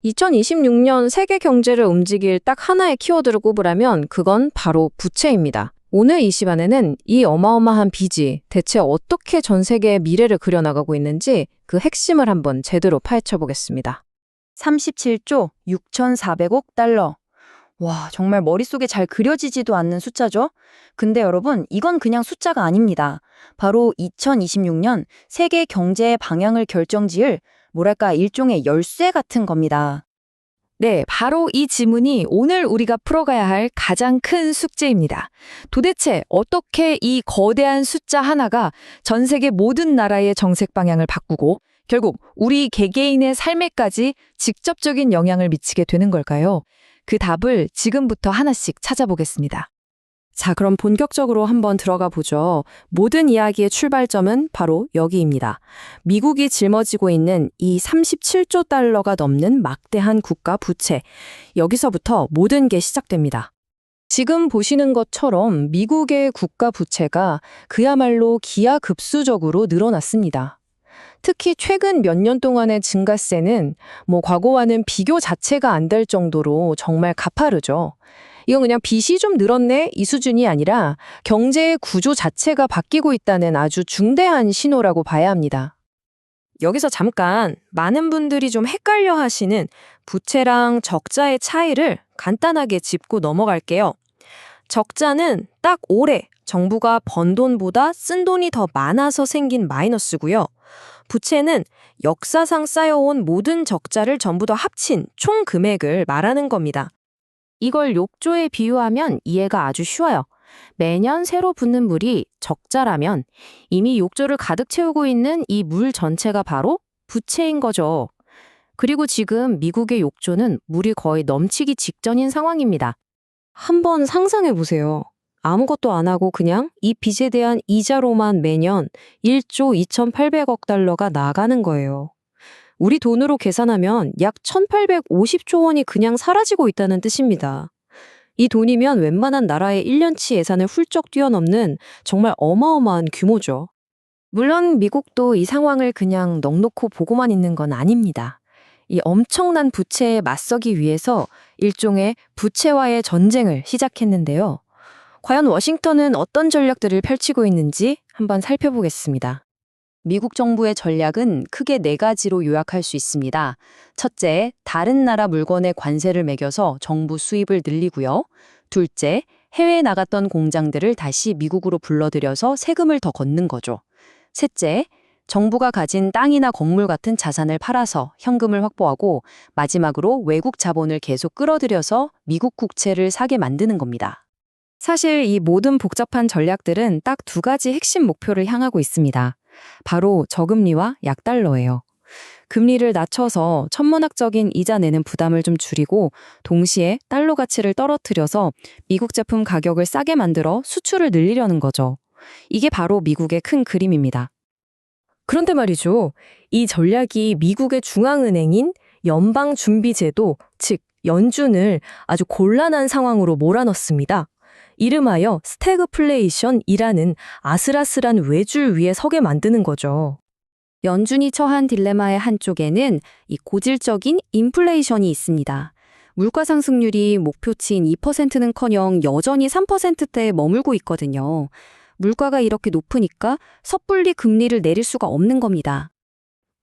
2026년 세계 경제를 움직일 딱 하나의 키워드를 꼽으라면 그건 바로 부채입니다. 오늘 이 시간에는 이 어마어마한 빚이 대체 어떻게 전 세계의 미래를 그려나가고 있는지 그 핵심을 한번 제대로 파헤쳐 보겠습니다. 37조 6,400억 달러. 와, 정말 머릿속에 잘 그려지지도 않는 숫자죠? 근데 여러분, 이건 그냥 숫자가 아닙니다. 바로 2026년 세계 경제의 방향을 결정지을 뭐랄까 일종의 열쇠 같은 겁니다. 네, 바로 이 지문이 오늘 우리가 풀어가야 할 가장 큰 숙제입니다. 도대체 어떻게 이 거대한 숫자 하나가 전 세계 모든 나라의 정책 방향을 바꾸고 결국 우리 개개인의 삶에까지 직접적인 영향을 미치게 되는 걸까요? 그 답을 지금부터 하나씩 찾아보겠습니다. 자, 그럼 본격적으로 한번 들어가 보죠. 모든 이야기의 출발점은 바로 여기입니다. 미국이 짊어지고 있는 이 37조 달러가 넘는 막대한 국가 부채. 여기서부터 모든 게 시작됩니다. 지금 보시는 것처럼 미국의 국가 부채가 그야말로 기하급수적으로 늘어났습니다. 특히 최근 몇 년 동안의 증가세는 과거와는 비교 자체가 안 될 정도로 정말 가파르죠. 이건 그냥 빚이 좀 늘었네 이 수준이 아니라 경제의 구조 자체가 바뀌고 있다는 아주 중대한 신호라고 봐야 합니다. 여기서 잠깐 많은 분들이 좀 헷갈려 하시는 부채랑 적자의 차이를 간단하게 짚고 넘어갈게요. 적자는 딱 올해 정부가 번 돈보다 쓴 돈이 더 많아서 생긴 마이너스고요. 부채는 역사상 쌓여온 모든 적자를 전부 다 합친 총 금액을 말하는 겁니다. 이걸 욕조에 비유하면 이해가 아주 쉬워요. 매년 새로 붓는 물이 적자라면 이미 욕조를 가득 채우고 있는 이 물 전체가 바로 부채인 거죠. 그리고 지금 미국의 욕조는 물이 거의 넘치기 직전인 상황입니다. 한번 상상해 보세요. 아무것도 안 하고 그냥 이 빚에 대한 이자로만 매년 1조 2,800억 달러가 나가는 거예요. 우리 돈으로 계산하면 약 1,850조 원이 그냥 사라지고 있다는 뜻입니다. 이 돈이면 웬만한 나라의 1년치 예산을 훌쩍 뛰어넘는 정말 어마어마한 규모죠. 물론 미국도 이 상황을 그냥 넋놓고 보고만 있는 건 아닙니다. 이 엄청난 부채에 맞서기 위해서 일종의 부채와의 전쟁을 시작했는데요. 과연 워싱턴은 어떤 전략들을 펼치고 있는지 한번 살펴보겠습니다. 미국 정부의 전략은 크게 4가지로 요약할 수 있습니다. 첫째, 다른 나라 물건에 관세를 매겨서 정부 수입을 늘리고요. 둘째, 해외에 나갔던 공장들을 다시 미국으로 불러들여서 세금을 더 걷는 거죠. 셋째, 정부가 가진 땅이나 건물 같은 자산을 팔아서 현금을 확보하고 마지막으로 외국 자본을 계속 끌어들여서 미국 국채를 사게 만드는 겁니다. 사실 이 모든 복잡한 전략들은 딱 2가지 핵심 목표를 향하고 있습니다. 바로 저금리와 약달러예요. 금리를 낮춰서 천문학적인 이자 내는 부담을 좀 줄이고 동시에 달러 가치를 떨어뜨려서 미국 제품 가격을 싸게 만들어 수출을 늘리려는 거죠. 이게 바로 미국의 큰 그림입니다. 그런데 말이죠. 이 전략이 미국의 중앙은행인 연방준비제도, 즉 연준을 아주 곤란한 상황으로 몰아넣습니다. 이름하여 스태그플레이션이라는 아슬아슬한 외줄 위에 서게 만드는 거죠. 연준이 처한 딜레마의 한쪽에는 이 고질적인 인플레이션이 있습니다. 물가 상승률이 목표치인 2%는커녕 여전히 3%대에 머물고 있거든요. 물가가 이렇게 높으니까 섣불리 금리를 내릴 수가 없는 겁니다.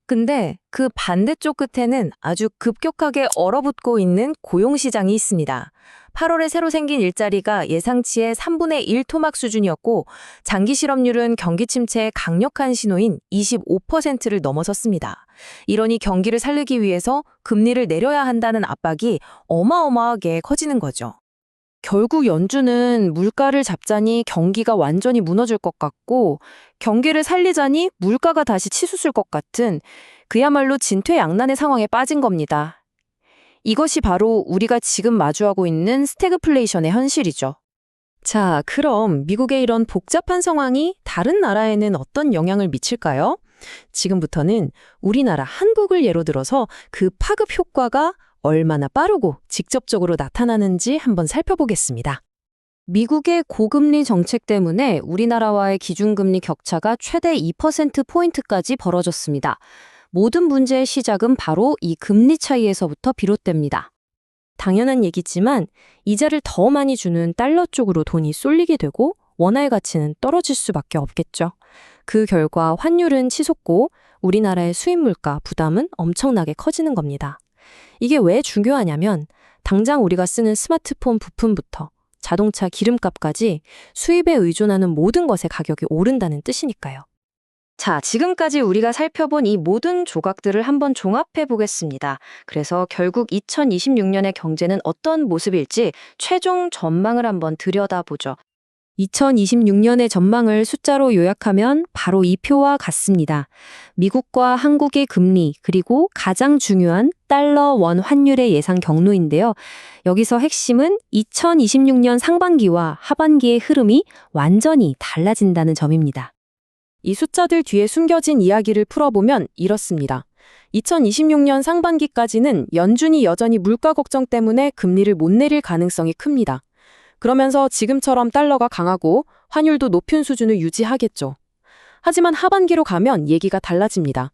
근데 그 반대쪽 끝에는 아주 급격하게 얼어붙고 있는 고용시장이 있습니다. 8월에 새로 생긴 일자리가 예상치의 3분의 1 토막 수준이었고 장기 실업률은 경기 침체의 강력한 신호인 25%를 넘어섰습니다. 이러니 경기를 살리기 위해서 금리를 내려야 한다는 압박이 어마어마하게 커지는 거죠. 결국 연준은 물가를 잡자니 경기가 완전히 무너질 것 같고 경기를 살리자니 물가가 다시 치솟을 것 같은 그야말로 진퇴양난의 상황에 빠진 겁니다. 이것이 바로 우리가 지금 마주하고 있는 스태그플레이션의 현실이죠. 자, 그럼 미국의 이런 복잡한 상황이 다른 나라에는 어떤 영향을 미칠까요? 지금부터는 우리나라 한국을 예로 들어서 그 파급 효과가 얼마나 빠르고 직접적으로 나타나는지 한번 살펴보겠습니다. 미국의 고금리 정책 때문에 우리나라와의 기준금리 격차가 최대 2%포인트까지 벌어졌습니다. 모든 문제의 시작은 바로 이 금리 차이에서부터 비롯됩니다. 당연한 얘기지만 이자를 더 많이 주는 달러 쪽으로 돈이 쏠리게 되고 원화의 가치는 떨어질 수밖에 없겠죠. 그 결과 환율은 치솟고 우리나라의 수입 물가 부담은 엄청나게 커지는 겁니다. 이게 왜 중요하냐면 당장 우리가 쓰는 스마트폰 부품부터 자동차 기름값까지 수입에 의존하는 모든 것의 가격이 오른다는 뜻이니까요. 자, 지금까지 우리가 살펴본 이 모든 조각들을 한번 종합해 보겠습니다. 그래서 결국 2026년의 경제는 어떤 모습일지 최종 전망을 한번 들여다보죠. 2026년의 전망을 숫자로 요약하면 바로 이 표와 같습니다. 미국과 한국의 금리, 그리고 가장 중요한 달러 원 환율의 예상 경로인데요. 여기서 핵심은 2026년 상반기와 하반기의 흐름이 완전히 달라진다는 점입니다. 이 숫자들 뒤에 숨겨진 이야기를 풀어보면 이렇습니다. 2026년 상반기까지는 연준이 여전히 물가 걱정 때문에 금리를 못 내릴 가능성이 큽니다. 그러면서 지금처럼 달러가 강하고 환율도 높은 수준을 유지하겠죠. 하지만 하반기로 가면 얘기가 달라집니다.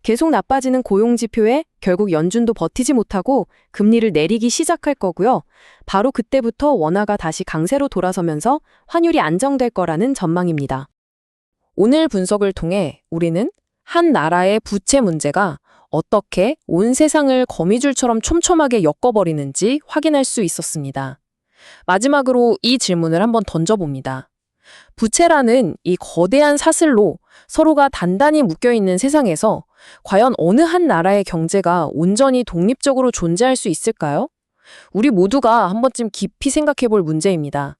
계속 나빠지는 고용 지표에 결국 연준도 버티지 못하고 금리를 내리기 시작할 거고요. 바로 그때부터 원화가 다시 강세로 돌아서면서 환율이 안정될 거라는 전망입니다. 오늘 분석을 통해 우리는 한 나라의 부채 문제가 어떻게 온 세상을 거미줄처럼 촘촘하게 엮어버리는지 확인할 수 있었습니다. 마지막으로 이 질문을 한번 던져봅니다. 부채라는 이 거대한 사슬로 서로가 단단히 묶여있는 세상에서 과연 어느 한 나라의 경제가 온전히 독립적으로 존재할 수 있을까요? 우리 모두가 한 번쯤 깊이 생각해 볼 문제입니다.